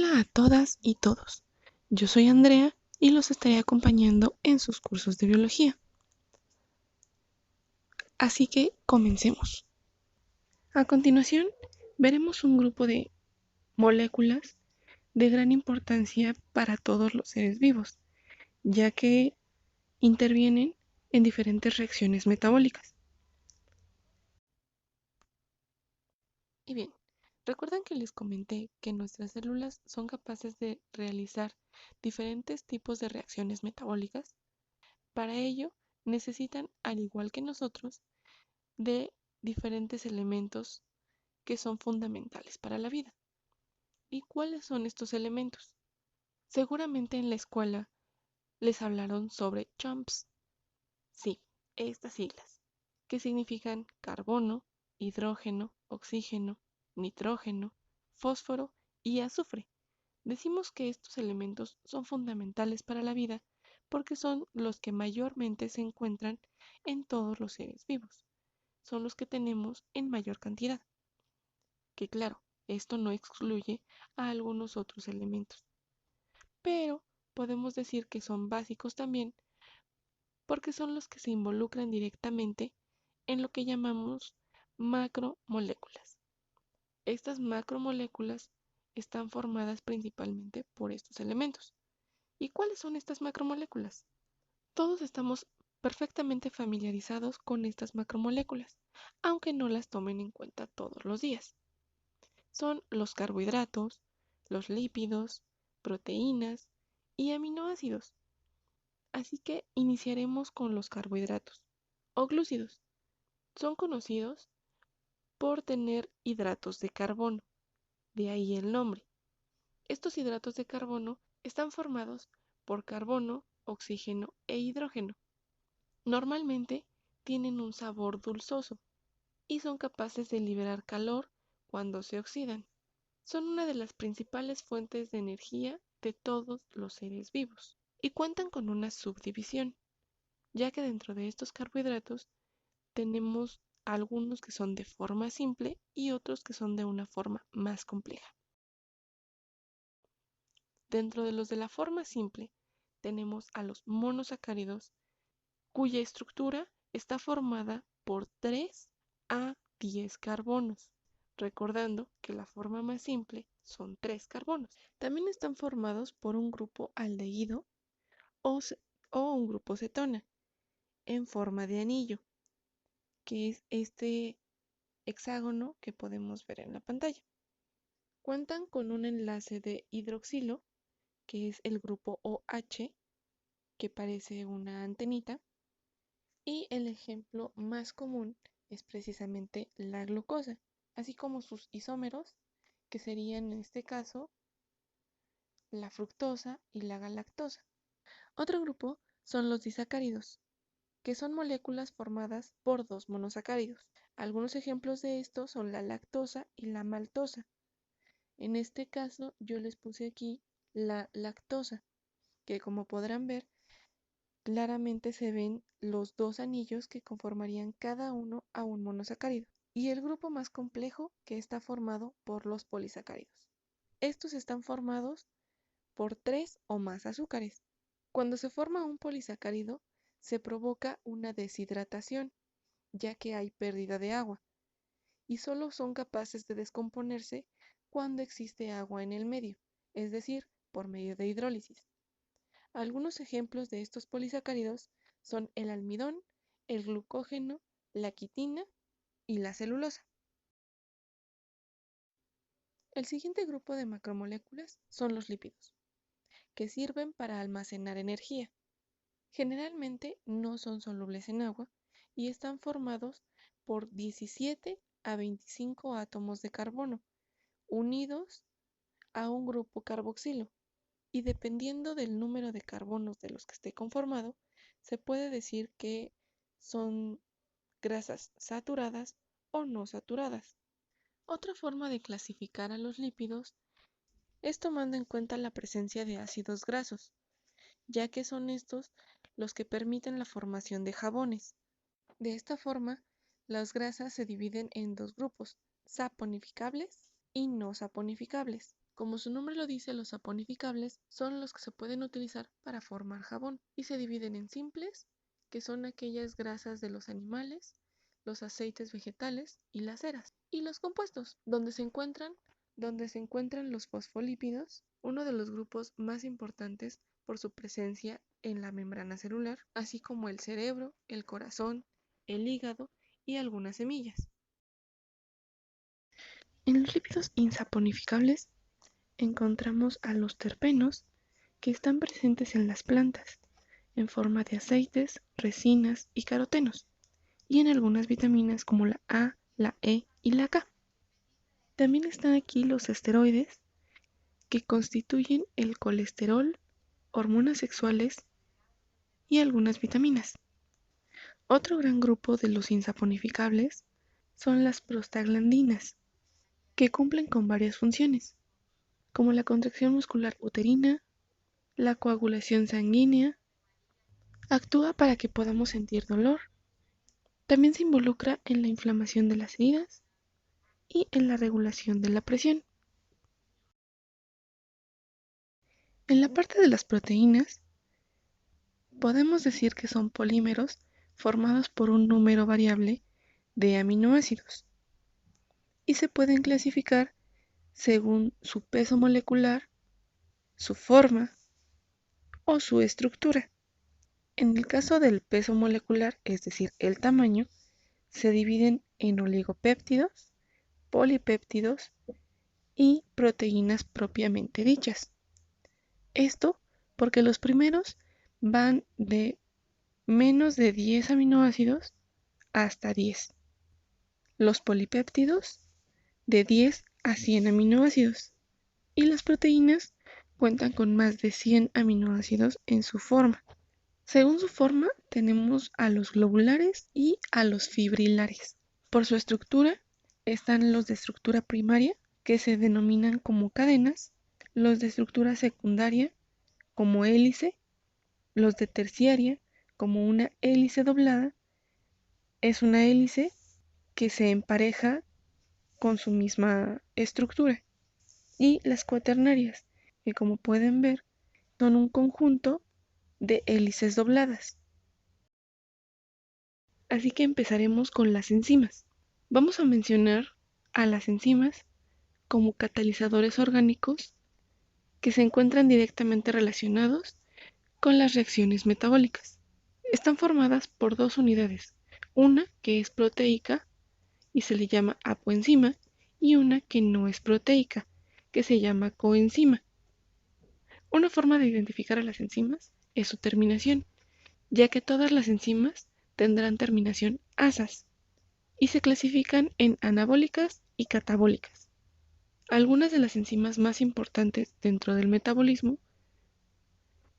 Hola a todas y todos. Yo soy Andrea y los estaré acompañando en sus cursos de biología. Así que comencemos. A continuación, veremos un grupo de moléculas de gran importancia para todos los seres vivos, ya que intervienen en diferentes reacciones metabólicas. Y bien, ¿recuerdan que les comenté que nuestras células son capaces de realizar diferentes tipos de reacciones metabólicas? Para ello, necesitan, al igual que nosotros, de diferentes elementos que son fundamentales para la vida. ¿Y cuáles son estos elementos? Seguramente en la escuela les hablaron sobre CHOMPS. Sí, estas siglas, que significan carbono, hidrógeno, oxígeno, nitrógeno, fósforo y azufre. Decimos que estos elementos son fundamentales para la vida porque son los que mayormente se encuentran en todos los seres vivos. Son los que tenemos en mayor cantidad. Que claro, esto no excluye a algunos otros elementos, pero podemos decir que son básicos también porque son los que se involucran directamente en lo que llamamos macromoléculas. Estas macromoléculas están formadas principalmente por estos elementos. ¿Y cuáles son estas macromoléculas? Todos estamos perfectamente familiarizados con estas macromoléculas, aunque no las tomen en cuenta todos los días. Son los carbohidratos, los lípidos, proteínas y aminoácidos. Así que iniciaremos con los carbohidratos o glúcidos. Son conocidos por tener hidratos de carbono, de ahí el nombre. Estos hidratos de carbono están formados por carbono, oxígeno e hidrógeno. Normalmente tienen un sabor dulzoso y son capaces de liberar calor cuando se oxidan. Son una de las principales fuentes de energía de todos los seres vivos y cuentan con una subdivisión, ya que dentro de estos carbohidratos tenemos algunos que son de forma simple y otros que son de una forma más compleja. Dentro de los de la forma simple tenemos a los monosacáridos, cuya estructura está formada por 3 a 10 carbonos, recordando que la forma más simple son 3 carbonos. También están formados por un grupo aldehído o, o un grupo cetona en forma de anillo, que es este hexágono que podemos ver en la pantalla. Cuentan con un enlace de hidroxilo, que es el grupo OH, que parece una antenita, y el ejemplo más común es precisamente la glucosa, así como sus isómeros, que serían en este caso la fructosa y la galactosa. Otro grupo son los disacáridos, que son moléculas formadas por dos monosacáridos. Algunos ejemplos de estos son la lactosa y la maltosa. En este caso yo les puse aquí la lactosa, que como podrán ver, claramente se ven los dos anillos que conformarían cada uno a un monosacárido, y el grupo más complejo que está formado por los polisacáridos. Estos están formados por 3 o más azúcares. Cuando se forma un polisacárido, se provoca una deshidratación, ya que hay pérdida de agua, y solo son capaces de descomponerse cuando existe agua en el medio, es decir, por medio de hidrólisis. Algunos ejemplos de estos polisacáridos son el almidón, el glucógeno, la quitina y la celulosa. El siguiente grupo de macromoléculas son los lípidos, que sirven para almacenar energía. Generalmente no son solubles en agua y están formados por 17 a 25 átomos de carbono, unidos a un grupo carboxilo. Y dependiendo del número de carbonos de los que esté conformado, se puede decir que son grasas saturadas o no saturadas. Otra forma de clasificar a los lípidos es tomando en cuenta la presencia de ácidos grasos, ya que son estos los que permiten la formación de jabones. De esta forma, las grasas se dividen en dos grupos, saponificables y no saponificables. Como su nombre lo dice, los saponificables son los que se pueden utilizar para formar jabón y se dividen en simples, que son aquellas grasas de los animales, los aceites vegetales y las ceras, y los compuestos, donde se encuentran los fosfolípidos, uno de los grupos más importantes por su presencia en la membrana celular, así como el cerebro, el corazón, el hígado y algunas semillas. En los lípidos insaponificables encontramos a los terpenos, que están presentes en las plantas, en forma de aceites, resinas y carotenos, y en algunas vitaminas como la A, la E y la K. También están aquí los esteroides, que constituyen el colesterol, hormonas sexuales y algunas vitaminas. Otro gran grupo de los insaponificables son las prostaglandinas, que cumplen con varias funciones, como la contracción muscular uterina, la coagulación sanguínea, actúa para que podamos sentir dolor. También se involucra en la inflamación de las heridas y en la regulación de la presión. En la parte de las proteínas, podemos decir que son polímeros formados por un número variable de aminoácidos y se pueden clasificar según su peso molecular, su forma o su estructura. En el caso del peso molecular, es decir, el tamaño, se dividen en oligopéptidos, polipéptidos y proteínas propiamente dichas. Esto porque los primeros van de menos de 10 aminoácidos hasta 10. Los polipéptidos de 10 a 100 aminoácidos. Y las proteínas cuentan con más de 100 aminoácidos en su forma. Según su forma, tenemos a los globulares y a los fibrilares. Por su estructura, están los de estructura primaria, que se denominan como cadenas, los de estructura secundaria, como hélice, los de terciaria, como una hélice doblada, es una hélice que se empareja con su misma estructura. Y las cuaternarias, que como pueden ver, son un conjunto de hélices dobladas. Así que empezaremos con las enzimas. Vamos a mencionar a las enzimas como catalizadores orgánicos que se encuentran directamente relacionados con las reacciones metabólicas. Están formadas por dos unidades, una que es proteica y se le llama apoenzima y una que no es proteica, que se llama coenzima. Una forma de identificar a las enzimas es su terminación, ya que todas las enzimas tendrán terminación asas y se clasifican en anabólicas y catabólicas. Algunas de las enzimas más importantes dentro del metabolismo,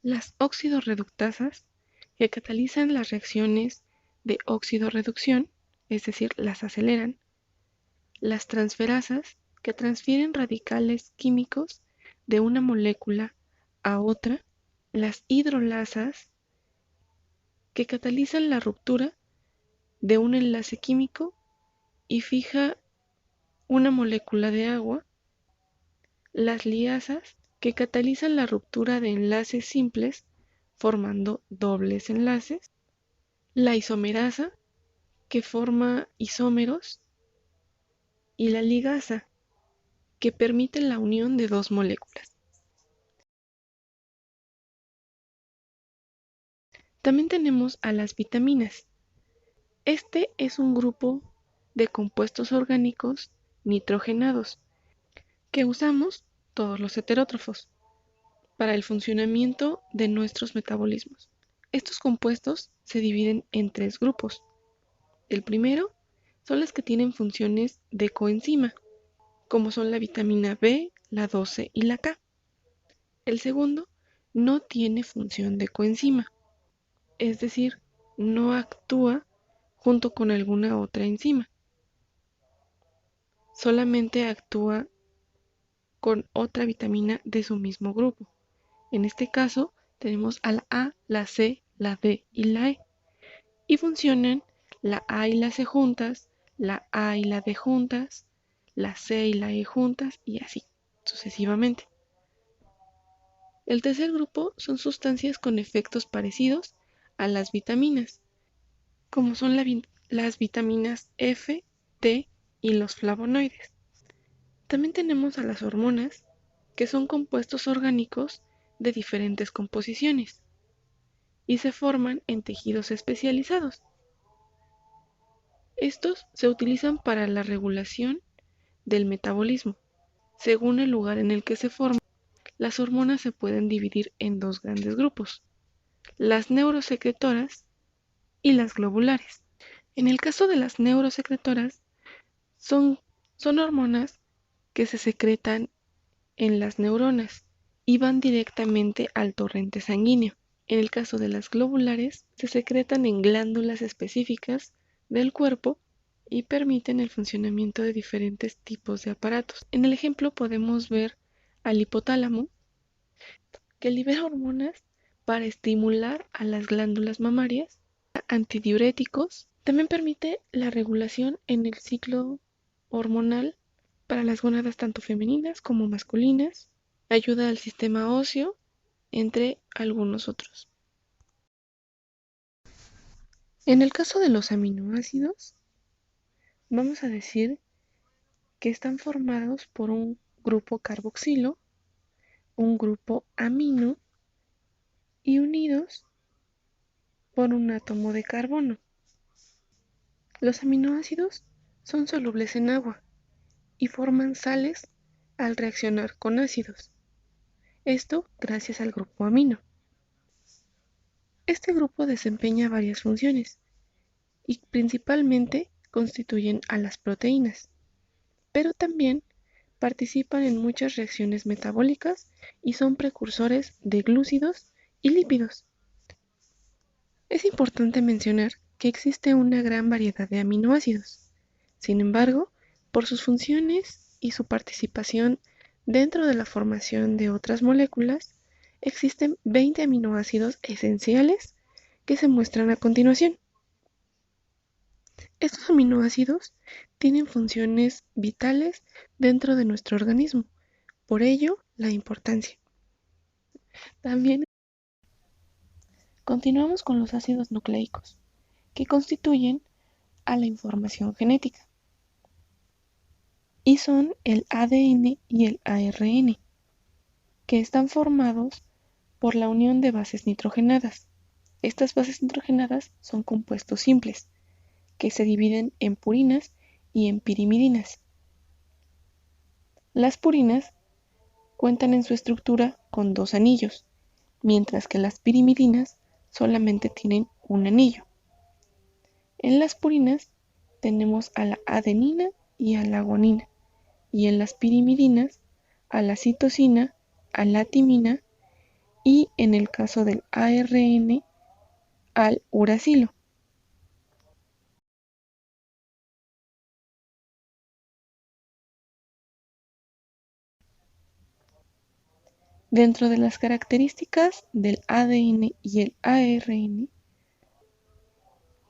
las oxidorreductasas, que catalizan las reacciones de oxidorreducción, es decir, las aceleran, las transferasas, que transfieren radicales químicos de una molécula a otra, las hidrolasas, que catalizan la ruptura de un enlace químico y fija una molécula de agua, las liasas, que catalizan la ruptura de enlaces simples formando dobles enlaces, la isomerasa, que forma isómeros, y la ligasa, que permite la unión de dos moléculas. También tenemos a las vitaminas. Este es un grupo de compuestos orgánicos nitrogenados que usamos todos los heterótrofos para el funcionamiento de nuestros metabolismos. Estos compuestos se dividen en tres grupos. El primero son las que tienen funciones de coenzima, como son la vitamina B, la 12 y la K. El segundo no tiene función de coenzima, es decir, no actúa junto con alguna otra enzima, solamente actúa con otra vitamina de su mismo grupo. En este caso, tenemos a la A, la C, la D y la E. Y funcionan la A y la C juntas, la A y la D juntas, la C y la E juntas y así. sucesivamente. El tercer grupo son sustancias con efectos parecidos a las vitaminas, como son las vitaminas F, T y los flavonoides. También tenemos a las hormonas, que son compuestos orgánicos de diferentes composiciones y se forman en tejidos especializados. Estos se utilizan para la regulación del metabolismo. Según el lugar en el que se forman, las hormonas se pueden dividir en dos grandes grupos: las neurosecretoras y las globulares. En el caso de las neurosecretoras, son hormonas que se secretan en las neuronas y van directamente al torrente sanguíneo. En el caso de las globulares, se secretan en glándulas específicas del cuerpo y permiten el funcionamiento de diferentes tipos de aparatos. En el ejemplo podemos ver al hipotálamo, que libera hormonas para estimular a las glándulas mamarias, antidiuréticos. También permite la regulación en el ciclo hormonal para las gónadas tanto femeninas como masculinas. Ayuda al sistema óseo, entre algunos otros. En el caso de los aminoácidos, vamos a decir que están formados por un grupo carboxilo, un grupo amino y unidos por un átomo de carbono. Los aminoácidos son solubles en agua y forman sales al reaccionar con ácidos. Esto gracias al grupo amino. Este grupo desempeña varias funciones y principalmente constituyen a las proteínas, pero también participan en muchas reacciones metabólicas y son precursores de glúcidos y lípidos. Es importante mencionar que existe una gran variedad de aminoácidos. Sin embargo, por sus funciones y su participación dentro de la formación de otras moléculas, existen 20 aminoácidos esenciales que se muestran a continuación. Estos aminoácidos tienen funciones vitales dentro de nuestro organismo, por ello la importancia. También continuamos con los ácidos nucleicos, que constituyen a la información genética, y son el ADN y el ARN, que están formados por la unión de bases nitrogenadas. Estas bases nitrogenadas son compuestos simples, que se dividen en purinas y en pirimidinas. Las purinas cuentan en su estructura con 2 anillos, mientras que las pirimidinas solamente tienen un anillo. En las purinas tenemos a la adenina y a la guanina, y en las pirimidinas a la citosina, a la timina y en el caso del ARN al uracilo. Dentro de las características del ADN y el ARN,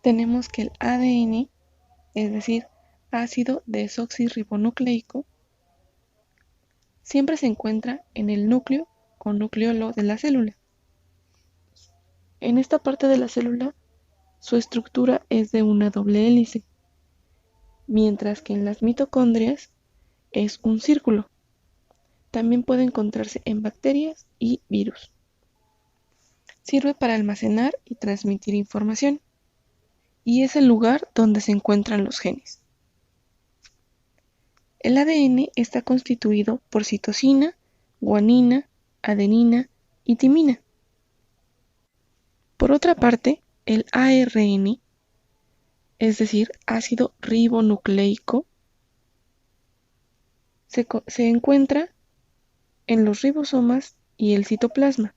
tenemos que el ADN, es decir, ácido desoxirribonucleico, siempre se encuentra en el núcleo o nucleolo de la célula. En esta parte de la célula, su estructura es de una doble hélice, mientras que en las mitocondrias es un círculo. También puede encontrarse en bacterias y virus. Sirve para almacenar y transmitir información, y es el lugar donde se encuentran los genes. El ADN está constituido por citosina, guanina, adenina y timina. Por otra parte, el ARN, es decir, ácido ribonucleico, se encuentra en los ribosomas y el citoplasma.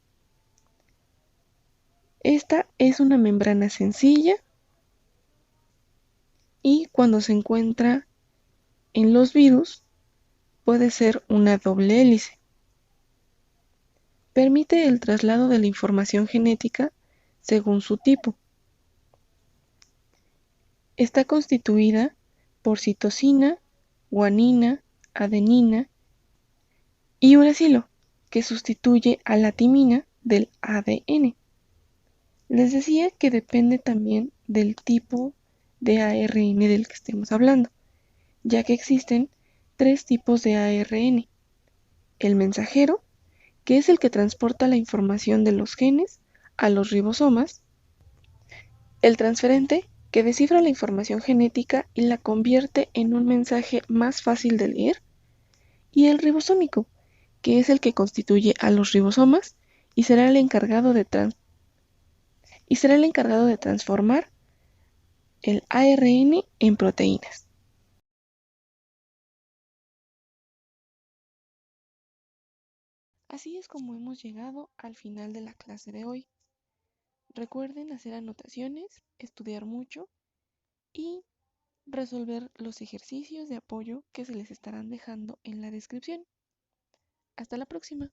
Esta es una membrana sencilla y cuando se encuentra en los virus puede ser una doble hélice. Permite el traslado de la información genética según su tipo. Está constituida por citosina, guanina, adenina y uracilo, que sustituye a la timina del ADN. Les decía que depende también del tipo de ARN del que estemos hablando, ya que existen tres tipos de ARN. El mensajero, que es el que transporta la información de los genes a los ribosomas. El transferente, que descifra la información genética y la convierte en un mensaje más fácil de leer. Y el ribosómico, que es el que constituye a los ribosomas y será el encargado de transformar el ARN en proteínas. Así es como hemos llegado al final de la clase de hoy. Recuerden hacer anotaciones, estudiar mucho y resolver los ejercicios de apoyo que se les estarán dejando en la descripción. Hasta la próxima.